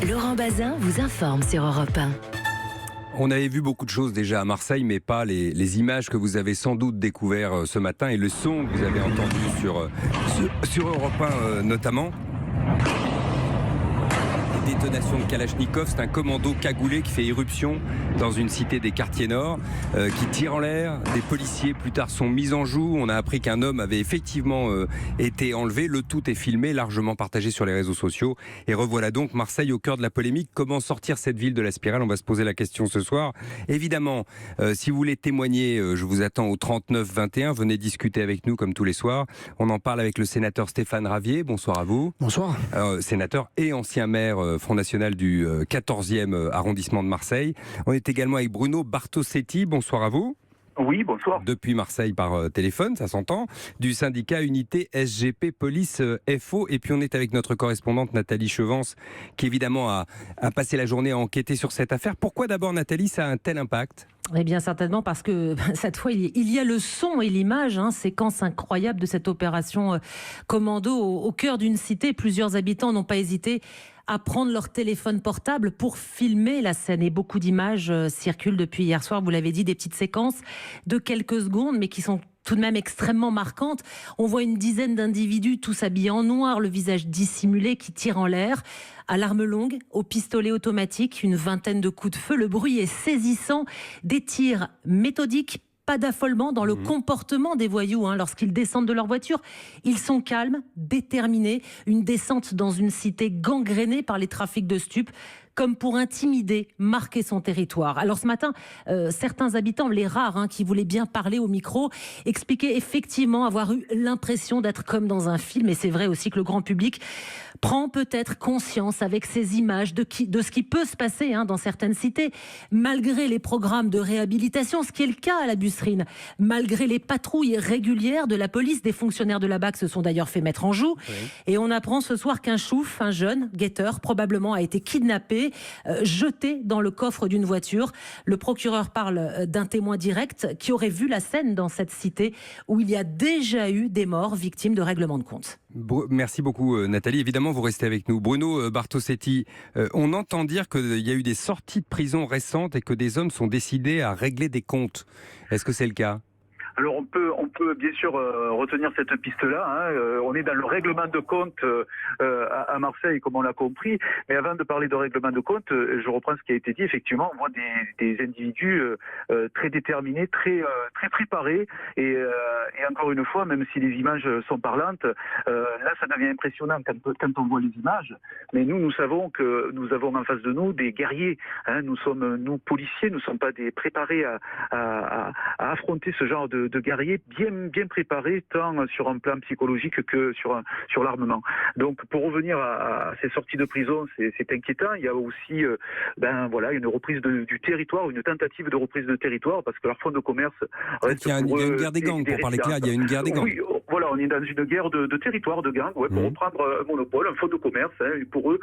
Laurent Bazin vous informe sur Europe 1. On avait vu beaucoup de choses déjà à Marseille, mais pas les images que vous avez sans doute découvertes ce matin et le son que vous avez entendu sur Europe 1 notamment. Les détonations de Kalachnikov, c'est un commando cagoulé qui fait éruption dans une cité des quartiers nord, qui tire en l'air. Des policiers plus tard sont mis en joue. On a appris qu'un homme avait effectivement été enlevé. Le tout est filmé, largement partagé sur les réseaux sociaux. Et revoilà donc Marseille au cœur de la polémique. Comment sortir cette ville de la spirale? On va se poser la question ce soir. Évidemment, si vous voulez témoigner, je vous attends au 39 21. Venez discuter avec nous comme tous les soirs. On en parle avec le sénateur Stéphane Ravier. Bonsoir à vous. Bonsoir. Sénateur et ancien maire Front National du 14e arrondissement de Marseille. On est également avec Bruno Bartosetti. Bonsoir à vous. Oui, bonsoir. Depuis Marseille par téléphone, ça s'entend, du syndicat Unité SGP Police FO. Et puis on est avec notre correspondante Nathalie Chevance, qui évidemment a passé la journée à enquêter sur cette affaire. Pourquoi d'abord, Nathalie, ça a un tel impact ? Eh bien certainement parce que cette fois il y a le son et l'image, séquence incroyable de cette opération commando au cœur d'une cité. Plusieurs habitants n'ont pas hésité à prendre leur téléphone portable pour filmer la scène. Et beaucoup d'images circulent depuis hier soir, vous l'avez dit, des petites séquences de quelques secondes, mais qui sont tout de même extrêmement marquantes. On voit une dizaine d'individus, tous habillés en noir, le visage dissimulé, qui tirent en l'air, à l'arme longue, au pistolet automatique, une vingtaine de coups de feu. Le bruit est saisissant, des tirs méthodiques, pas d'affolement dans le comportement des voyous lorsqu'ils descendent de leur voiture. Ils sont calmes, déterminés, une descente dans une cité gangrénée par les trafics de stupes, comme pour intimider, marquer son territoire. Alors ce matin, certains habitants, les rares qui voulaient bien parler au micro, expliquaient effectivement avoir eu l'impression d'être comme dans un film. Et c'est vrai aussi que le grand public prend peut-être conscience avec ces images de ce qui peut se passer dans certaines cités, malgré les programmes de réhabilitation, ce qui est le cas à la Busserine, malgré les patrouilles régulières de la police. Des fonctionnaires de la BAC se sont d'ailleurs fait mettre en joue. Oui. Et on apprend ce soir qu'un chouf, un jeune guetteur, probablement a été kidnappé, jeté dans le coffre d'une voiture. Le procureur parle d'un témoin direct qui aurait vu la scène dans cette cité où il y a déjà eu des morts victimes de règlements de compte. Merci beaucoup Nathalie. Évidemment, vous restez avec nous. Bruno Bartosetti, on entend dire qu'il y a eu des sorties de prison récentes et que des hommes sont décidés à régler des comptes. Est-ce que c'est le cas ? Alors on peut bien sûr retenir cette piste-là. On est dans le règlement de compte à Marseille, comme on l'a compris. Mais avant de parler de règlement de compte, je reprends ce qui a été dit. Effectivement, on voit des individus très déterminés, très préparés. Et encore une fois, même si les images sont parlantes, là ça devient impressionnant quand on voit les images. Mais nous savons que nous avons en face de nous des guerriers. Nous policiers, nous ne sommes pas des préparés à affronter ce genre de guerriers bien préparés, tant sur un plan psychologique que sur l'armement. Donc pour revenir à ces sorties de prison, c'est inquiétant. Il y a aussi une reprise du territoire, une tentative de reprise de territoire, parce que leur fonds de commerce reste il y a une guerre des gangs, pour parler clair, il y a une guerre des gangs. Oui, voilà, on est dans une guerre de territoire, de gangs, pour reprendre un monopole, un fonds de commerce. Pour eux,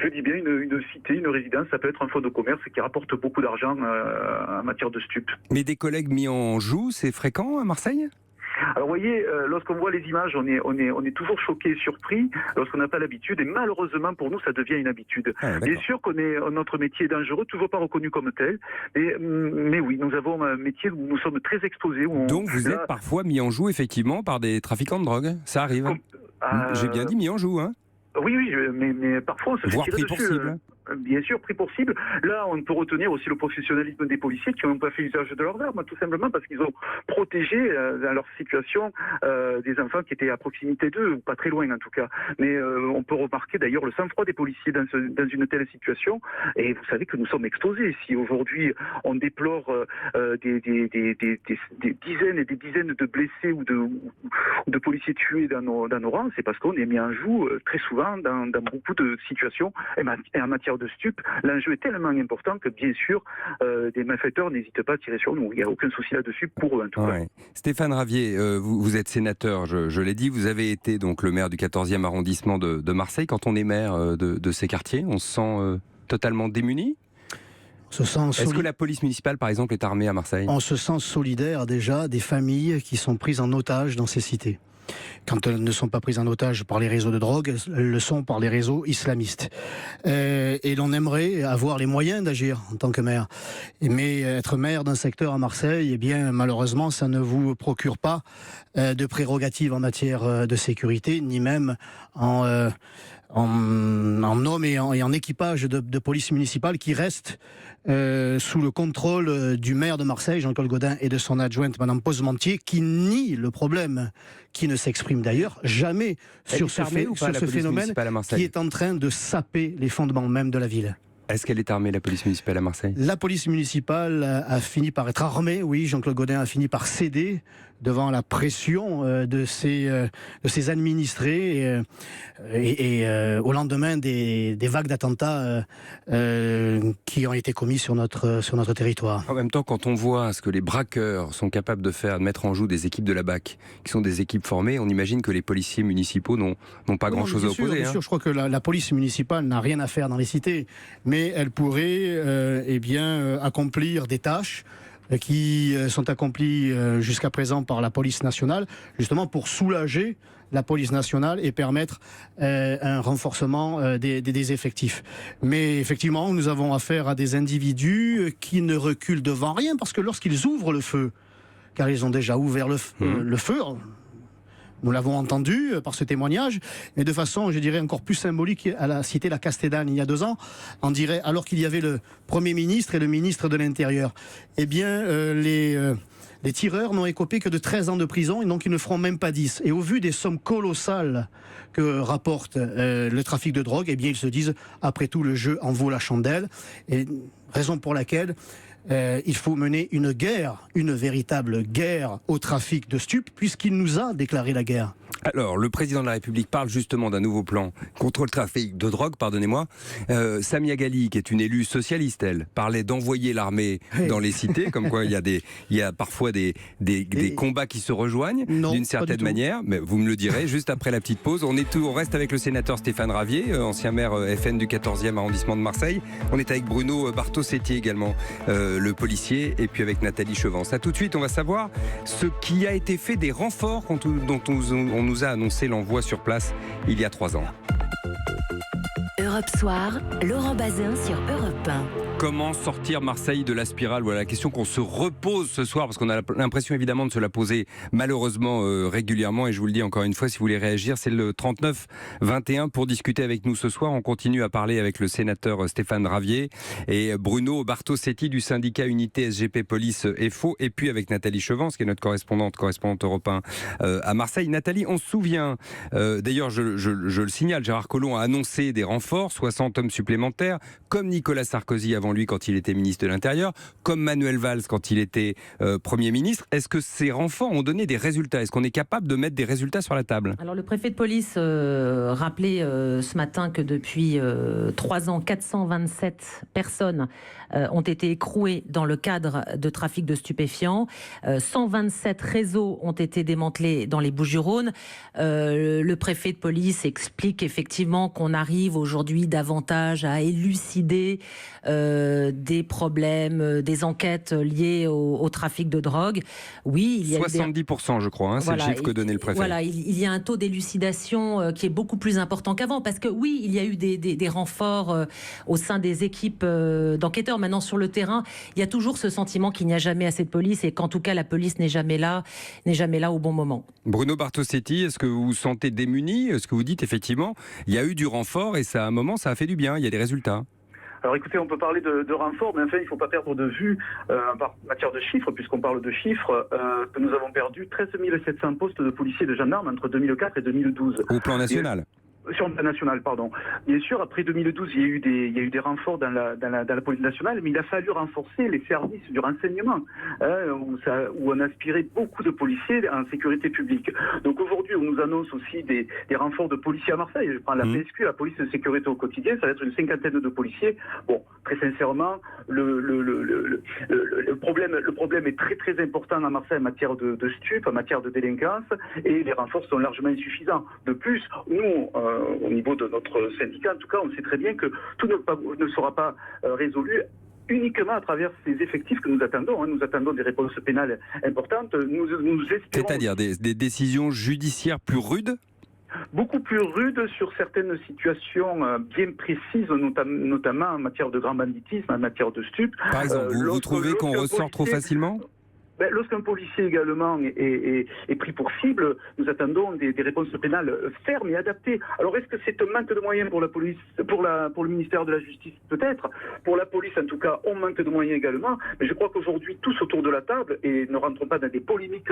je dis bien une cité, une résidence, ça peut être un fonds de commerce qui rapporte beaucoup d'argent en matière de stupes. Mais des collègues mis en joue, c'est fréquent à Marseille ? Alors vous voyez, lorsqu'on voit les images, on est toujours choqué et surpris lorsqu'on n'a pas l'habitude, et malheureusement pour nous ça devient une habitude. Bien sûr notre métier est dangereux, toujours pas reconnu comme tel, mais oui, nous avons un métier où nous sommes très exposés. Donc vous êtes parfois mis en joue effectivement par des trafiquants de drogue, ça arrive. J'ai bien dit mis en joue, Oui, mais parfois on se fait tirer dessus. Cible. Bien sûr, pris pour cible. Là, on peut retenir aussi le professionnalisme des policiers qui n'ont pas fait usage de leurs armes, tout simplement parce qu'ils ont protégé dans leur situation des enfants qui étaient à proximité d'eux, ou pas très loin en tout cas. Mais on peut remarquer d'ailleurs le sang-froid des policiers dans une telle situation. Et vous savez que nous sommes exposés. Si aujourd'hui on déplore des dizaines et des dizaines de blessés ou de policiers tués dans nos rangs, c'est parce qu'on est mis en joue très souvent dans beaucoup de situations et en matière de stupes. L'enjeu est tellement important que bien sûr des malfaiteurs n'hésitent pas à tirer sur nous. Il n'y a aucun souci là-dessus pour eux en tout cas. Stéphane Ravier, vous êtes sénateur, je l'ai dit, vous avez été donc le maire du 14e arrondissement de Marseille. Quand on est maire de ces quartiers, on se sent totalement démuni ? Est-ce que la police municipale, par exemple, est armée à Marseille ? On se sent solidaire déjà des familles qui sont prises en otage dans ces cités. quand elles ne sont pas prises en otage par les réseaux de drogue, elles le sont par les réseaux islamistes. Et l'on aimerait avoir les moyens d'agir en tant que maire. Mais être maire d'un secteur à Marseille, eh bien, malheureusement, ça ne vous procure pas de prérogatives en matière de sécurité, ni même en hommes et en équipage de police municipale qui restent sous le contrôle du maire de Marseille, Jean-Claude Gaudin, et de son adjointe, Madame Posementier, qui nie le problème, qui ne s'exprime d'ailleurs jamais sur ce phénomène qui est en train de saper les fondements même de la ville. Est-ce qu'elle est armée, la police municipale à Marseille ? La police municipale a fini par être armée, oui. Jean-Claude Gaudin a fini par céder devant la pression de ses administrés et au lendemain des vagues d'attentats qui ont été commis sur notre territoire. En même temps, quand on voit ce que les braqueurs sont capables de faire, de mettre en joue des équipes de la BAC, qui sont des équipes formées, on imagine que les policiers municipaux n'ont pas grand-chose à opposer. Bien sûr, je crois que la police municipale n'a rien à faire dans les cités, mais elle pourrait accomplir des tâches qui sont accomplies jusqu'à présent par la police nationale, justement pour soulager la police nationale et permettre un renforcement des effectifs. Mais effectivement, nous avons affaire à des individus qui ne reculent devant rien, parce que lorsqu'ils ouvrent le feu, car ils ont déjà ouvert le feu, nous l'avons entendu par ce témoignage, mais de façon, je dirais, encore plus symbolique, à la cité La Castellane, il y a 2 ans, on dirait, alors qu'il y avait le Premier ministre et le ministre de l'Intérieur. Eh bien, les tireurs n'ont écopé que de 13 ans de prison, et donc ils ne feront même pas 10. Et au vu des sommes colossales que rapporte le trafic de drogue, eh bien, ils se disent, après tout, le jeu en vaut la chandelle. Et raison pour laquelle il faut mener une guerre, une véritable guerre au trafic de stupes, puisqu'il nous a déclaré la guerre. Alors, le président de la République parle justement d'un nouveau plan contre le trafic de drogue, pardonnez-moi. Samia Ghali, qui est une élue socialiste, elle, parlait d'envoyer l'armée dans les cités, comme quoi il y a parfois des combats qui se rejoignent d'une certaine manière. Mais vous me le direz, juste après la petite pause. On reste avec le sénateur Stéphane Ravier, ancien maire FN du 14e arrondissement de Marseille. On est avec Bruno Bartosetti également, le policier, et puis avec Nathalie Chevance. À tout de suite, on va savoir ce qui a été fait des renforts dont on nous a annoncé l'envoi sur place il y a 3 ans. Europe Soir, Laurent Bazin sur Europe 1. Comment sortir Marseille de la spirale ? Voilà la question qu'on se repose ce soir, parce qu'on a l'impression évidemment de se la poser malheureusement régulièrement. Et je vous le dis encore une fois, si vous voulez réagir, c'est le 39-21 pour discuter avec nous ce soir. On continue à parler avec le sénateur Stéphane Ravier et Bruno Bartosetti du syndicat Unité SGP Police FO, et puis avec Nathalie Chevance, qui est notre correspondante Europe 1 à Marseille. Nathalie, on se souvient, d'ailleurs je le signale, Gérard Collomb a annoncé des renforts, 60 hommes supplémentaires, comme Nicolas Sarkozy avant lui quand il était ministre de l'Intérieur, comme Manuel Valls quand il était Premier ministre. Est-ce que ces renforts ont donné des résultats ? Est-ce qu'on est capable de mettre des résultats sur la table ? Alors le préfet de police rappelait ce matin que depuis 3 ans, 427 personnes ont été écrouées dans le cadre de trafic de stupéfiants. 127 réseaux ont été démantelés dans les Bouches-du-Rhône. Le préfet de police explique effectivement qu'on arrive aujourd'hui davantage à élucider des problèmes, des enquêtes liées au trafic de drogue. Oui, il y a 70%, je crois, c'est le chiffre que donnait le préfet. Voilà, il y a un taux d'élucidation qui est beaucoup plus important qu'avant, parce que oui, il y a eu des renforts au sein des équipes d'enquêteurs. Maintenant, sur le terrain, il y a toujours ce sentiment qu'il n'y a jamais assez de police et qu'en tout cas, la police n'est jamais là au bon moment. Bruno Bartosetti, est-ce que vous vous sentez démuni ? Est-ce que vous dites effectivement, il y a eu du renfort et à un moment, ça a fait du bien, il y a des résultats ? Alors écoutez, on peut parler de renfort, mais enfin, il ne faut pas perdre de vue, en matière de chiffres, puisqu'on parle de chiffres, que nous avons perdu 13 700 postes de policiers et de gendarmes entre 2004 et 2012. Au plan national ? Sur le plan national, pardon. Bien sûr, après 2012, il y a eu des renforts dans la police nationale, mais il a fallu renforcer les services du renseignement, où on aspirait beaucoup de policiers en sécurité publique. Donc aujourd'hui, on nous annonce aussi des renforts de policiers à Marseille. Je prends la PSQ, la police de sécurité au quotidien, ça va être une 50aine de policiers. Bon, très sincèrement, le problème est très très important à Marseille en matière de stupes, en matière de délinquance, et les renforts sont largement insuffisants. De plus, nous, au niveau de notre syndicat, en tout cas, on sait très bien que tout ne sera pas résolu uniquement à travers ces effectifs que nous attendons. Nous attendons des réponses pénales importantes. Nous espérons... C'est-à-dire des décisions judiciaires plus rudes ? Beaucoup plus rudes sur certaines situations bien précises, notamment en matière de grand banditisme, en matière de stupes. Par exemple, vous trouvez qu'on ressort trop facilement ? Lorsqu'un policier également est pris pour cible, nous attendons des réponses pénales fermes et adaptées. Alors est-ce que c'est un manque de moyens pour la police, pour le ministère de la Justice peut-être, pour la police en tout cas, on manque de moyens également, mais je crois qu'aujourd'hui tous autour de la table, et ne rentrons pas dans des polémiques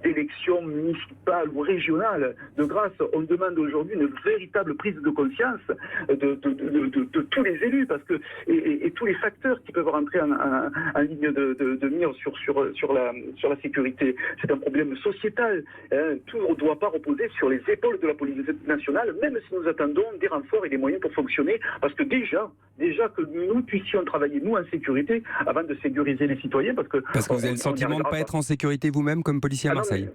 d'élections municipales ou régionales, de grâce, on demande aujourd'hui une véritable prise de conscience de tous les élus, parce que et tous les facteurs qui peuvent rentrer en ligne de mire sur la sécurité. C'est un problème sociétal. Tout ne doit pas reposer sur les épaules de la police nationale, même si nous attendons des renforts et des moyens pour fonctionner, parce que déjà que nous puissions travailler, nous, en sécurité, avant de sécuriser les citoyens, parce que vous avez le sentiment de ne pas être en sécurité vous-même comme policier à Marseille.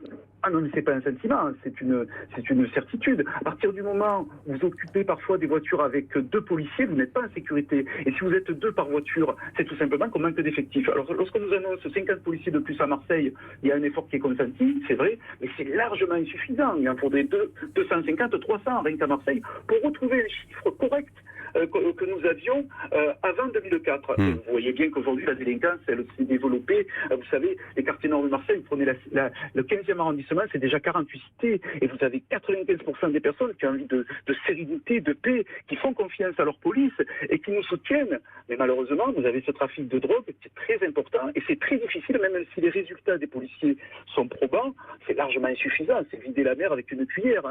Non, mais c'est pas un sentiment, c'est une certitude. À partir du moment où vous occupez parfois des voitures avec 2 policiers, vous n'êtes pas en sécurité. Et si vous êtes 2 par voiture, c'est tout simplement qu'on manque d'effectifs. Alors, lorsqu'on nous annonce 50 policiers de plus à Marseille, il y a un effort qui est consenti, c'est vrai, mais c'est largement insuffisant. Il en faudrait 250, 300 rien qu'à Marseille pour retrouver les chiffres corrects que nous avions avant 2004. Vous voyez bien qu'aujourd'hui, la délinquance, elle s'est développée. Vous savez, les quartiers nord de Marseille, vous prenez le 15e arrondissement, c'est déjà 48 cités, et vous avez 95% des personnes qui ont envie de sérénité, de paix, qui font confiance à leur police et qui nous soutiennent. Mais malheureusement, vous avez ce trafic de drogue qui est très important, et c'est très difficile, même si les résultats des policiers sont probants, c'est largement insuffisant. C'est vider la mer avec une cuillère.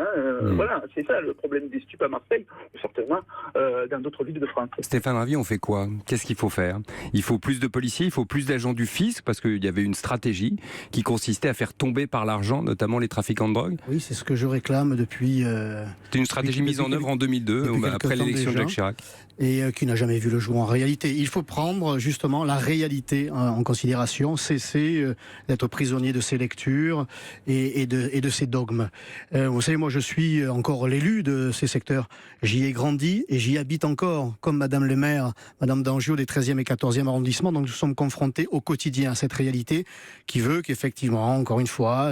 Voilà, c'est ça le problème des stupes à Marseille, ou certainement dans d'autres villes de France. Stéphane Ravier, on fait quoi ? Qu'est-ce qu'il faut faire ? Il faut plus de policiers, il faut plus d'agents du fisc, parce qu'il y avait une stratégie qui consistait à faire tomber par l'argent, notamment les trafiquants de drogue. Oui, c'est ce que je réclame depuis... C'était une stratégie mise en œuvre en 2002, après l'élection de Jacques Chirac. Et qui n'a jamais vu le jour en réalité. Il faut prendre justement la réalité en considération, cesser d'être prisonnier de ses lectures et de ses dogmes. Vous savez, moi je suis encore l'élu de ces secteurs. J'y ai grandi et j'y habite encore, comme Madame le maire, Madame Dangiot des 13e et 14e arrondissements. Donc nous sommes confrontés au quotidien à cette réalité qui veut qu'effectivement, encore une fois,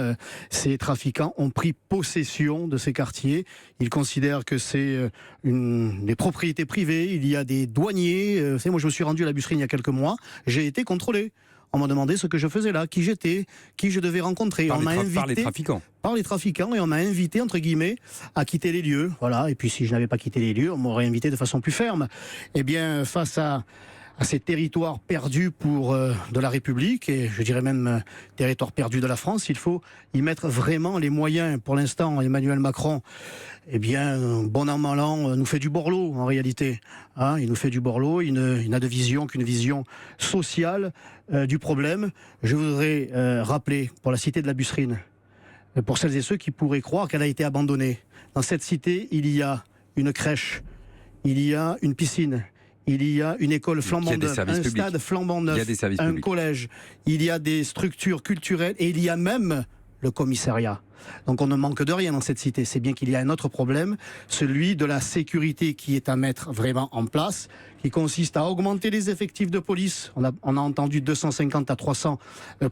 ces trafiquants ont pris possession de ces quartiers. Ils considèrent que c'est des propriétés privées. Il y a des douaniers. Vous savez, moi, je me suis rendu à la Busserine il y a quelques mois. J'ai été contrôlé. On m'a demandé ce que je faisais là, qui j'étais, qui je devais rencontrer. Par les trafiquants. Par les trafiquants, et on m'a invité, entre guillemets, à quitter les lieux. Voilà. Et puis, si je n'avais pas quitté les lieux, on m'aurait invité de façon plus ferme. Eh bien, face à ces territoires perdus de la République, et je dirais même territoires perdus de la France, il faut y mettre vraiment les moyens. Pour l'instant, Emmanuel Macron, eh bien, bon an, mal an, nous fait du borloo, en réalité. Il nous fait du borloo, il n'a de vision qu'une vision sociale du problème. Je voudrais rappeler, pour la cité de la Busserine, pour celles et ceux qui pourraient croire qu'elle a été abandonnée. Dans cette cité, il y a une crèche, il y a une piscine, il y a une école flambant neuve, un stade flambant neuf, un collège, il y a des structures culturelles et il y a même le commissariat. Donc on ne manque de rien dans cette cité. C'est bien qu'il y a un autre problème, celui de la sécurité qui est à mettre vraiment en place, qui consiste à augmenter les effectifs de police. On a entendu 250 à 300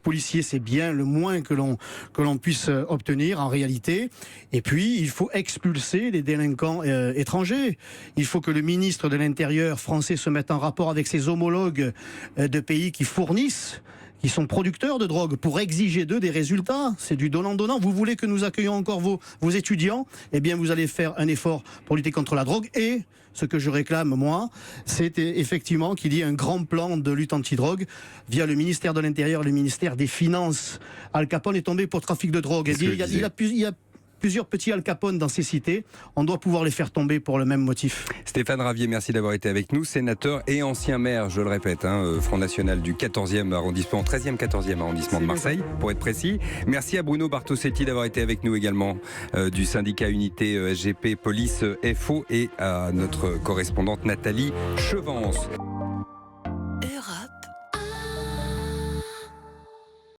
policiers, c'est bien le moins que l'on puisse obtenir en réalité. Et puis il faut expulser les délinquants étrangers. Il faut que le ministre de l'Intérieur français se mette en rapport avec ses homologues de pays qui fournissent, qui sont producteurs de drogue, pour exiger d'eux des résultats. C'est du donnant-donnant. Vous voulez que nous accueillions encore vos étudiants ? Eh bien, vous allez faire un effort pour lutter contre la drogue. Et ce que je réclame, moi, c'est effectivement qu'il y ait un grand plan de lutte anti-drogue via le ministère de l'Intérieur et le ministère des Finances. Al Capone est tombé pour trafic de drogue. Il y a plusieurs petits Al Capone dans ces cités. On doit pouvoir les faire tomber pour le même motif. Stéphane Ravier, merci d'avoir été avec nous, sénateur et ancien maire, je le répète, Front National du 14e arrondissement, 13e, 14e arrondissement de Marseille, pour être précis. Merci à Bruno Bartosetti d'avoir été avec nous également, du syndicat Unité SGP Police FO, et à notre correspondante Nathalie Chevance.